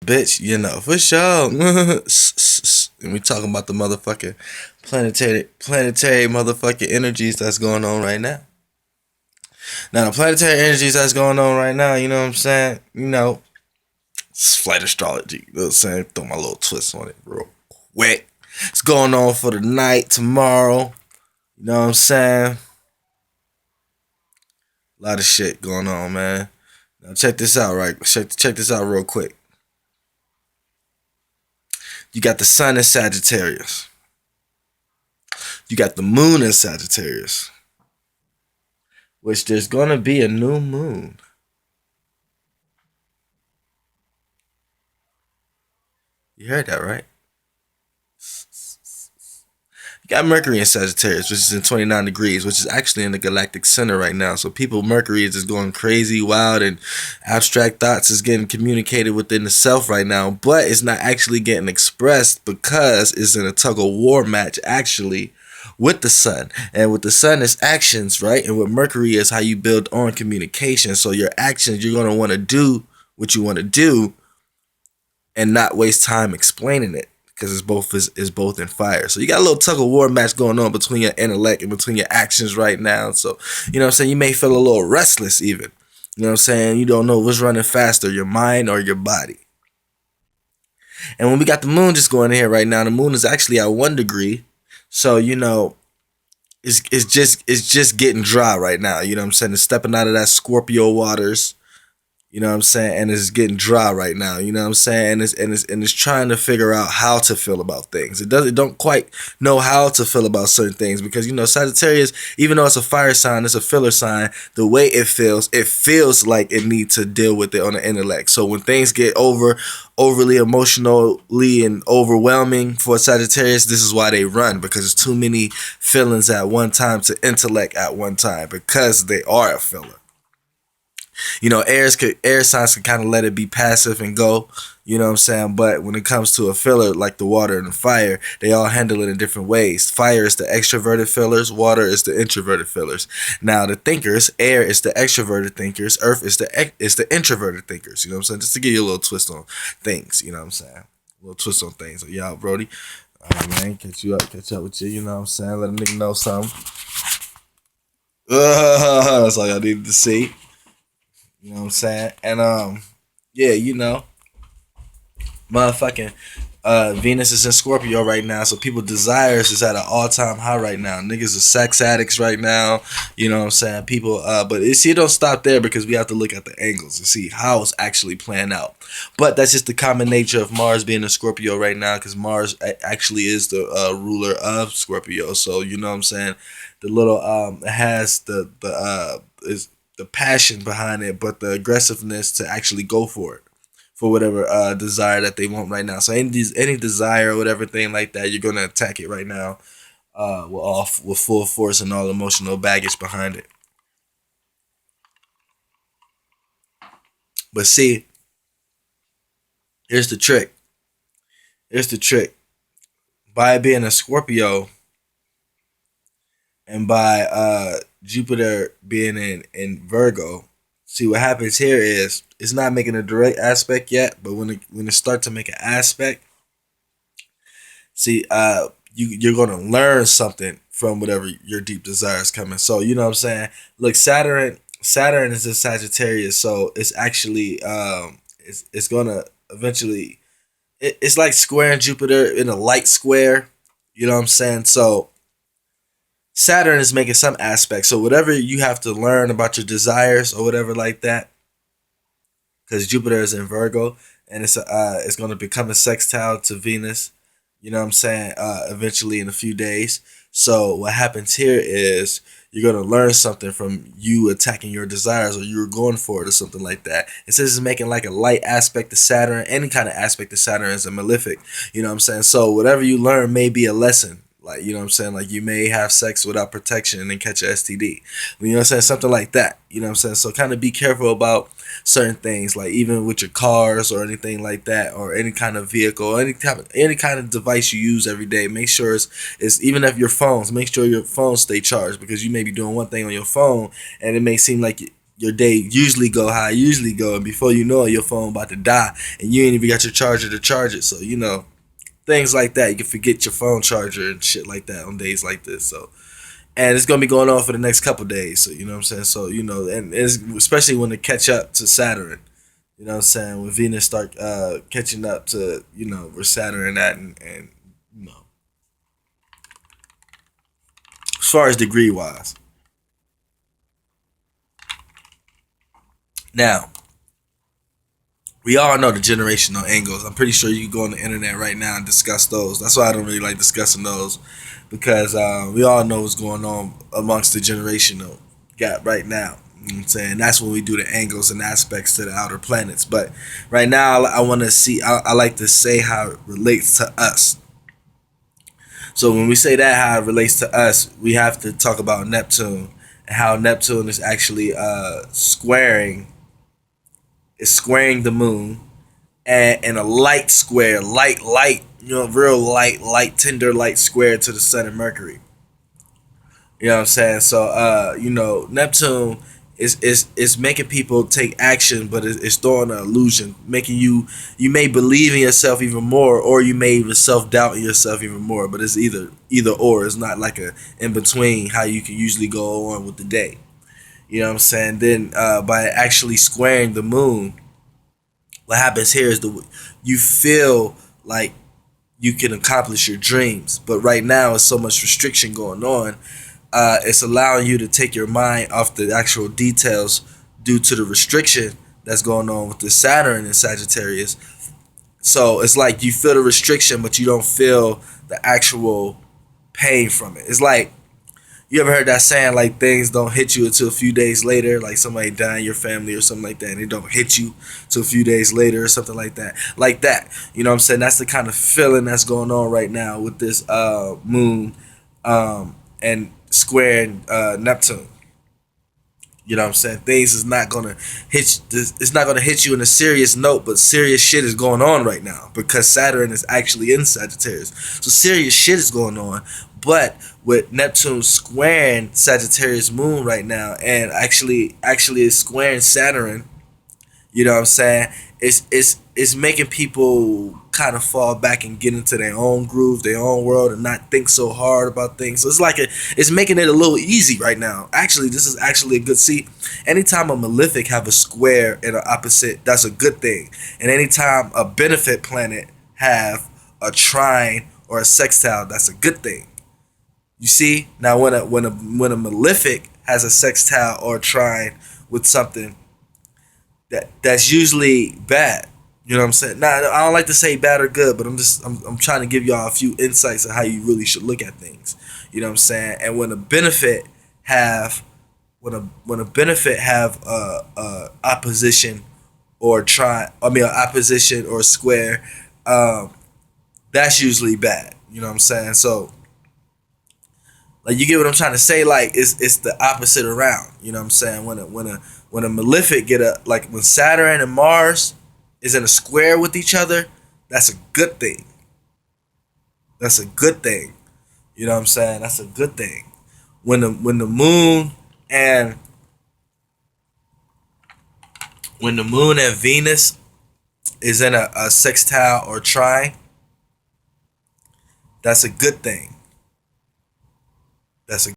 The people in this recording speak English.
bitch, for sure. And we talking about the motherfucking planetary motherfucking energies that's going on right now. Now the planetary energies that's going on right now, you know what I'm saying? It's flight astrology. You know what I'm saying? Throw my little twist on it real quick. It's going on for the night, tomorrow. You know what I'm saying? A lot of shit going on, man. Now check this out, right? Check this out real quick. You got the sun in Sagittarius. You got the moon in Sagittarius. Which there's gonna be a new moon. You heard that, right? You got Mercury in Sagittarius, which is in 29 degrees, which is actually in the galactic center right now. So Mercury is just going crazy, wild, and abstract thoughts is getting communicated within the self right now, but it's not actually getting expressed because it's in a tug of war match actually with the sun. And with the sun is actions, right? And with Mercury is how you build on communication. So your actions, you're going to want to do what you want to do and not waste time explaining it, because it's both in fire. So you got a little tug of war match going on between your intellect and between your actions right now. So, you know what I'm saying? You may feel a little restless even. You know what I'm saying? You don't know what's running faster, your mind or your body. And when we got the moon just going in here right now, the moon is actually at 1 degree. So, it's just getting dry right now. You know what I'm saying? It's stepping out of that Scorpio waters. You know what I'm saying? And it's getting dry right now. You know what I'm saying? And it's trying to figure out how to feel about things. It don't quite know how to feel about certain things, because Sagittarius, even though it's a fire sign, it's a filler sign. The way it feels like it needs to deal with it on the intellect. So when things get overly emotionally and overwhelming for Sagittarius, this is why they run, because it's too many feelings at one time to intellect at one time, because they are a filler. Air signs can kind of let it be passive and go, you know what I'm saying? But when it comes to a filler like the water and the fire, they all handle it in different ways. Fire is the extroverted fillers, water is the introverted fillers. Now the thinkers, air is the extroverted thinkers, earth is the introverted thinkers, you know what I'm saying? Just to give you a little twist on things, you know what I'm saying? A little twist on things. So, y'all, Brody. All right, man, catch up with you, you know what I'm saying? Let a nigga know something. That's all y'all needed to see. You know what I'm saying? And yeah, motherfucking Venus is in Scorpio right now, so people desires is at an all-time high right now. Niggas are sex addicts right now. You know what I'm saying? People but it don't stop there, because we have to look at the angles and see how it's actually playing out. But that's just the common nature of Mars being in Scorpio right now, because Mars actually is the ruler of Scorpio. So you know what I'm saying? The little it has is the passion behind it, but the aggressiveness to actually go for it, for whatever desire that they want right now. So any desire or whatever thing like that, you're gonna attack it right now, with full force and all emotional baggage behind it. But see, here's the trick. Here's the trick. By being a Scorpio, and by Jupiter being in Virgo, see what happens here is it's not making a direct aspect yet, but when it starts to make an aspect, see, you're gonna learn something from whatever your deep desire is coming. So you know what I'm saying? Look, Saturn is in Sagittarius, so it's actually it's gonna eventually it's like squaring Jupiter in a light square. You know what I'm saying? So Saturn is making some aspects. So whatever you have to learn about your desires or whatever like that, because Jupiter is in Virgo, and it's going to become a sextile to Venus. You know what I'm saying? Eventually in a few days. So what happens here is you're going to learn something from you attacking your desires, or you were going for it or something like that. It says it's making like a light aspect to Saturn. Any kind of aspect to Saturn is a malefic. You know what I'm saying? So whatever you learn may be a lesson. Like, you know what I'm saying? Like, you may have sex without protection and then catch a STD. You know what I'm saying? Something like that. You know what I'm saying? So kind of be careful about certain things, like even with your cars or anything like that, or any kind of vehicle, any kind of device you use every day. Make sure it's even if your phones, make sure your phones stay charged, because you may be doing one thing on your phone and it may seem like your day usually go how it usually go, and before you know it, your phone about to die, and you ain't even got your charger to charge it. So things like that. You can forget your phone charger and shit like that on days like this. So, and it's gonna be going on for the next couple days. So you know what I'm saying. So and it's, especially when they catch up to Saturn. You know what I'm saying, when Venus start catching up to where Saturn at, and as far as degree wise. Now, we all know the generational angles. I'm pretty sure you can go on the internet right now and discuss those. That's why I don't really like discussing those, because we all know what's going on amongst the generational gap right now. You know what I'm saying? That's when we do the angles and aspects to the outer planets. But right now, I want to see, I like to say how it relates to us. So when we say that, how it relates to us, we have to talk about Neptune and how Neptune is actually squaring the moon, and a light square, light, real light, tender light square to the sun and Mercury. You know what I'm saying? So, Neptune is making people take action, but it's throwing an illusion, making you may believe in yourself even more, or you may even self doubt in yourself even more. But it's either or. It's not like a in between how you can usually go on with the day. You know what I'm saying? Then by actually squaring the moon, what happens here is you feel like you can accomplish your dreams, but right now it's so much restriction going on. It's allowing you to take your mind off the actual details due to the restriction that's going on with the Saturn in Sagittarius. So it's like you feel the restriction, but you don't feel the actual pain from it. It's like, you ever heard that saying, like, things don't hit you until a few days later, like somebody die in your family or something like that, and it don't hit you till a few days later or something like that. Like that. You know what I'm saying? That's the kind of feeling that's going on right now with this moon and squaring Neptune. You know what I'm saying? Things is not gonna hit. It's not gonna hit you in a serious note, but serious shit is going on right now because Saturn is actually in Sagittarius. So serious shit is going on. But with Neptune squaring Sagittarius moon right now, and actually is squaring Saturn, you know what I'm saying? It's making people kind of fall back and get into their own groove, their own world, and not think so hard about things. So it's making it a little easy right now. Actually, this is actually a good see. Anytime a malefic have a square and an opposite, that's a good thing. And anytime a benefit planet have a trine or a sextile, that's a good thing. You see? Now when a malefic has a sextile or a trine with something, that's usually bad. You know what I'm saying? Now, I don't like to say bad or good, but I'm trying to give y'all a few insights on how you really should look at things. You know what I'm saying? And when a benefit have opposition or opposition or square, that's usually bad. You know what I'm saying? So, like, you get what I'm trying to say? Like, it's the opposite around. You know what I'm saying? When a malefic like when Saturn and Mars is in a square with each other, that's a good thing. That's a good thing. You know what I'm saying? That's a good thing. When the moon and Venus is in a sextile or trine, that's a good thing. That's a